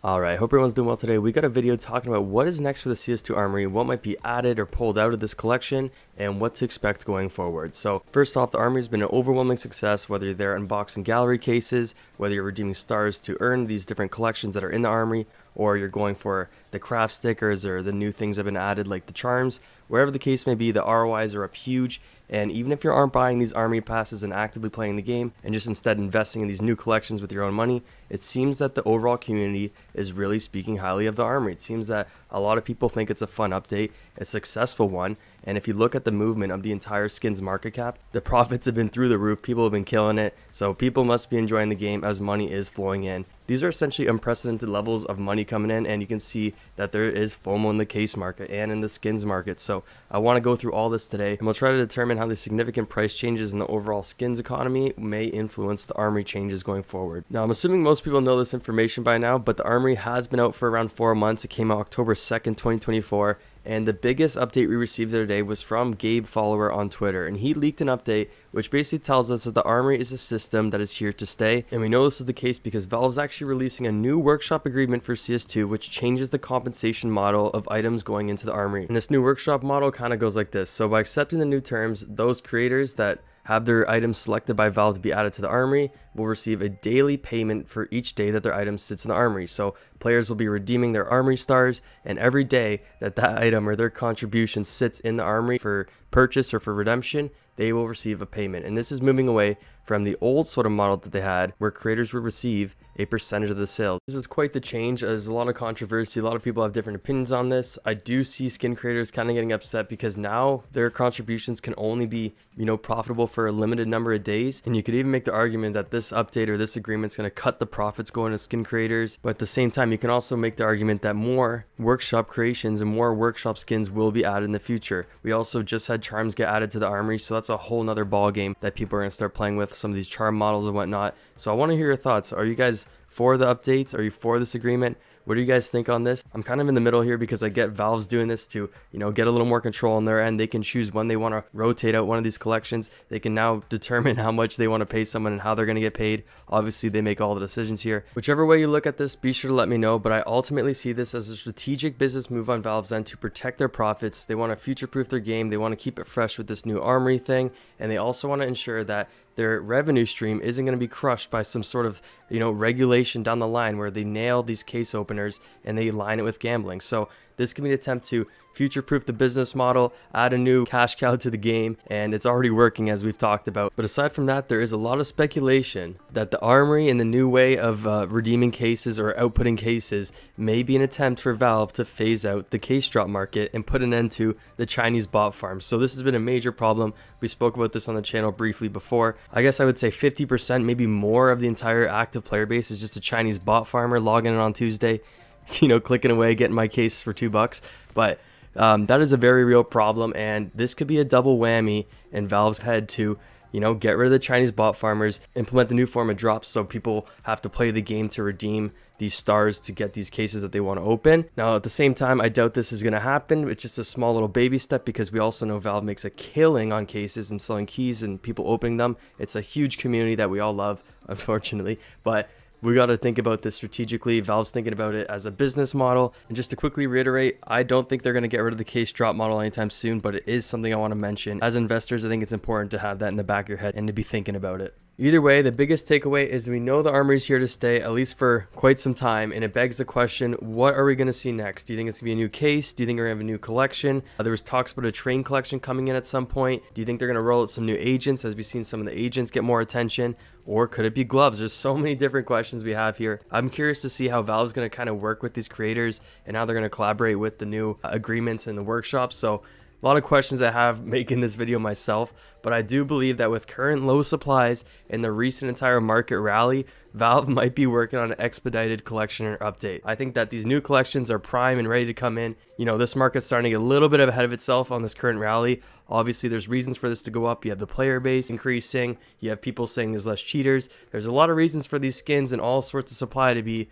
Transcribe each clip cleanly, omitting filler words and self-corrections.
Alright, hope everyone's doing well today. We got a video talking about what is next for the CS2 Armory, what might be added or pulled out of this collection, and what to expect going forward. So first off, the Armory has been an overwhelming success, whether you're there unboxing gallery cases, whether you're redeeming stars to earn these different collections that are in the Armory, or you're going for the craft stickers or the new things that have been added like the charms. Wherever the case may be, the ROIs are up huge. And even if you aren't buying these Armory passes and actively playing the game and just instead investing in these new collections with your own money, it seems that the overall community is really speaking highly of the Armory. It seems that a lot of people think it's a fun update, a successful one, and if you look at the movement of the entire skins market cap, the profits have been through the roof. People have been killing it, so people must be enjoying the game as money is flowing in. These are essentially unprecedented levels of money coming in, and you can see that there is FOMO in the case market and in the skins market. So I want to go through all this today, and we'll try to determine how the significant price changes in the overall skins economy may influence the Armory changes going forward. Now, I'm assuming most people know this information by now, but the Armory has been out for around 4 months. It came out October 2nd, 2024. And the biggest update we received the other day was from GabeFollower on Twitter, and he leaked an update which basically tells us that the Armory is a system that is here to stay. And we know this is the case because Valve's actually releasing a new workshop agreement for CS2 which changes the compensation model of items going into the Armory. And this new workshop model kind of goes like this. So by accepting the new terms, those creators that have their items selected by Valve to be added to the Armory will receive a daily payment for each day that their item sits in the Armory. So players will be redeeming their Armory stars, and every day that that item or their contribution sits in the Armory for purchase or for redemption, they will receive a payment. And this is moving away from the old sort of model that they had where creators would receive a percentage of the sales. This is quite the change. There's a lot of controversy. A lot of people have different opinions on this. I do see skin creators kind of getting upset because now their contributions can only be, profitable for a limited number of days. And you could even make the argument that this update or this agreement is going to cut the profits going to skin creators. But at the same time, you can also make the argument that more workshop creations and more workshop skins will be added in the future. We also just had charms get added to the Armory, so that's a whole nother ball game that people are going to start playing with, some of these charm models and whatnot. So I want to hear your thoughts. Are you guys for the updates? Are you for this agreement? What do you guys think on this? I'm kind of in the middle here because I get Valve's doing this to, get a little more control on their end. They can choose when they want to rotate out one of these collections. They can now determine how much they want to pay someone and how they're going to get paid. Obviously, they make all the decisions here. Whichever way you look at this, be sure to let me know. But I ultimately see this as a strategic business move on Valve's end to protect their profits. They want to future-proof their game. They want to keep it fresh with this new Armory thing. And they also want to ensure that their revenue stream isn't going to be crushed by some sort of, regulation down the line where they nail these case openers and they line it with gambling. So this can be an attempt to future-proof the business model, add a new cash cow to the game, and it's already working as we've talked about. But aside from that, there is a lot of speculation that the Armory and the new way of redeeming cases or outputting cases may be an attempt for Valve to phase out the case drop market and put an end to the Chinese bot farms. So this has been a major problem. We spoke about this on the channel briefly before. I guess I would say 50%, maybe more of the entire active player base is just a Chinese bot farmer logging in on Tuesday, clicking away, getting my case for $2. But that is a very real problem, and this could be a double whammy in Valve's head to, get rid of the Chinese bot farmers, implement the new form of drops so people have to play the game to redeem these stars to get these cases that they want to open. Now, at the same time, I doubt this is going to happen. It's just a small little baby step because we also know Valve makes a killing on cases and selling keys and people opening them. It's a huge community that we all love, unfortunately, but we got to think about this strategically. Valve's thinking about it as a business model. And just to quickly reiterate, I don't think they're going to get rid of the case drop model anytime soon, but it is something I want to mention. As investors, I think it's important to have that in the back of your head and to be thinking about it. Either way, the biggest takeaway is we know the Armory's here to stay, at least for quite some time, and it begs the question, what are we going to see next? Do you think it's going to be a new case? Do you think we're going to have a new collection? There was talks about a train collection coming in at some point. Do you think they're going to roll out some new agents, as we've seen some of the agents get more attention? Or could it be gloves? There's so many different questions we have here. I'm curious to see how Valve's going to kind of work with these creators and how they're going to collaborate with the new agreements and the workshops. So a lot of questions I have making this video myself, but I do believe that with current low supplies and the recent entire market rally, Valve might be working on an expedited collection or update. I think that these new collections are prime and ready to come in. This market's starting to get a little bit ahead of itself on this current rally. Obviously, there's reasons for this to go up. You have the player base increasing. You have people saying there's less cheaters. There's a lot of reasons for these skins and all sorts of supply to be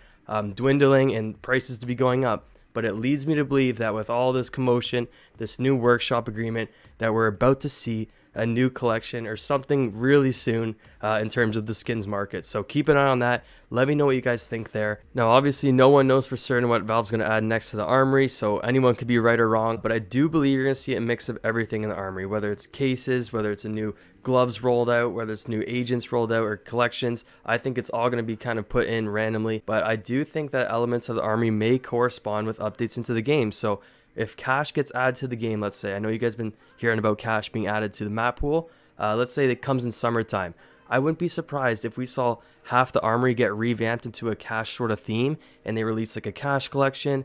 dwindling and prices to be going up. But it leads me to believe that with all this commotion, this new workshop agreement that we're about to see, a new collection or something really soon in terms of the skins market. So keep an eye on that. Let me know what you guys think there. Now, obviously, no one knows for certain what Valve's going to add next to the Armory, so anyone could be right or wrong, but I do believe you're going to see a mix of everything in the Armory, whether it's cases, whether it's a new gloves rolled out, whether it's new agents rolled out or collections. I think it's all going to be kind of put in randomly, but I do think that elements of the Armory may correspond with updates into the game. So if cash gets added to the game, let's say, I know you guys been hearing about cash being added to the map pool. Let's say it comes in summertime. I wouldn't be surprised if we saw half the Armory get revamped into a cash sort of theme, and they release like a cash collection,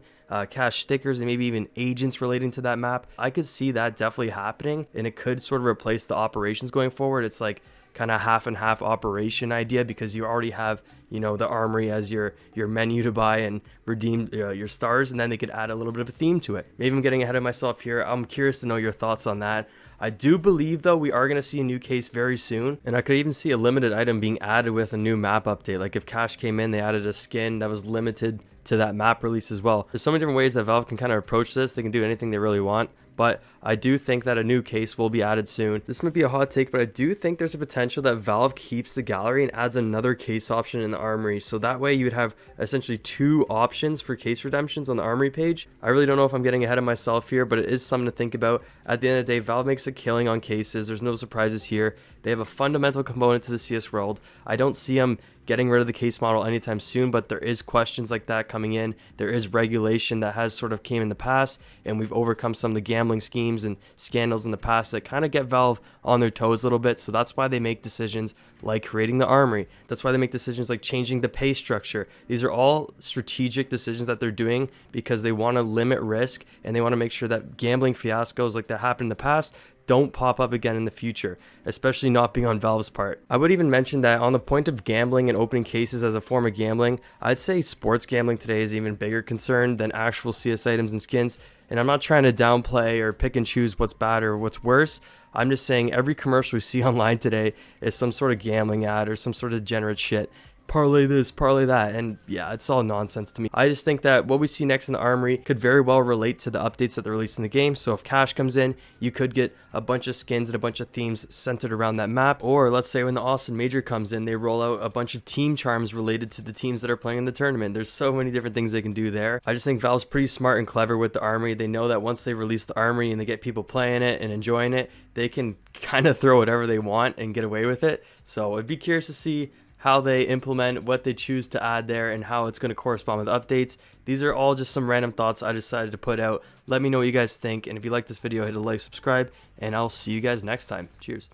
cash stickers, and maybe even agents relating to that map. I could see that definitely happening, and it could sort of replace the operations going forward. It's like kind of half and half operation idea, because you already have, you know, the Armory as your menu to buy and redeem your stars, and then they could add a little bit of a theme to it. Maybe I'm getting ahead of myself here. I'm curious to know your thoughts on that. I do believe, though, we are going to see a new case very soon, and I could even see a limited item being added with a new map update. Like if cash came in, they added a skin that was limited to that map release as well. There's so many different ways that Valve can kind of approach this. They can do anything they really want, but I do think that a new case will be added soon. This might be a hot take, but I do think there's a potential that Valve keeps the gallery and adds another case option in the Armory. So that way you would have essentially 2 options for case redemptions on the Armory page. I really don't know if I'm getting ahead of myself here, but it is something to think about. At the end of the day, Valve makes a killing on cases. There's no surprises here. They have a fundamental component to the CS world. I don't see them getting rid of the case model anytime soon, but there is questions like that coming in. There is regulation that has sort of came in the past, and we've overcome some of the gambling schemes and scandals in the past that kind of get Valve on their toes a little bit. So that's why they make decisions like creating the Armory. That's why they make decisions like changing the pay structure. These are all strategic decisions that they're doing because they want to limit risk, and they want to make sure that gambling fiascos like that happened in the past don't pop up again in the future, especially not being on Valve's part. I would even mention that on the point of gambling and opening cases as a form of gambling, I'd say sports gambling today is even bigger concern than actual CS items and skins. And I'm not trying to downplay or pick and choose what's bad or what's worse. I'm just saying every commercial we see online today is some sort of gambling ad or some sort of degenerate shit. Parlay this, parlay that, and yeah, it's all nonsense to me. I just think that what we see next in the Armory could very well relate to the updates that they're releasing in the game. So if cash comes in, you could get a bunch of skins and a bunch of themes centered around that map. Or let's say when the Austin Major comes in, they roll out a bunch of team charms related to the teams that are playing in the tournament. There's so many different things they can do there. I just think Valve's pretty smart and clever with the Armory. They know that once they release the Armory and they get people playing it and enjoying it, they can kind of throw whatever they want and get away with it. So I'd be curious to see how they implement, what they choose to add there, and how it's going to correspond with updates. These are all just some random thoughts I decided to put out. Let me know what you guys think, and if you like this video, hit a like, subscribe, and I'll see you guys next time. Cheers.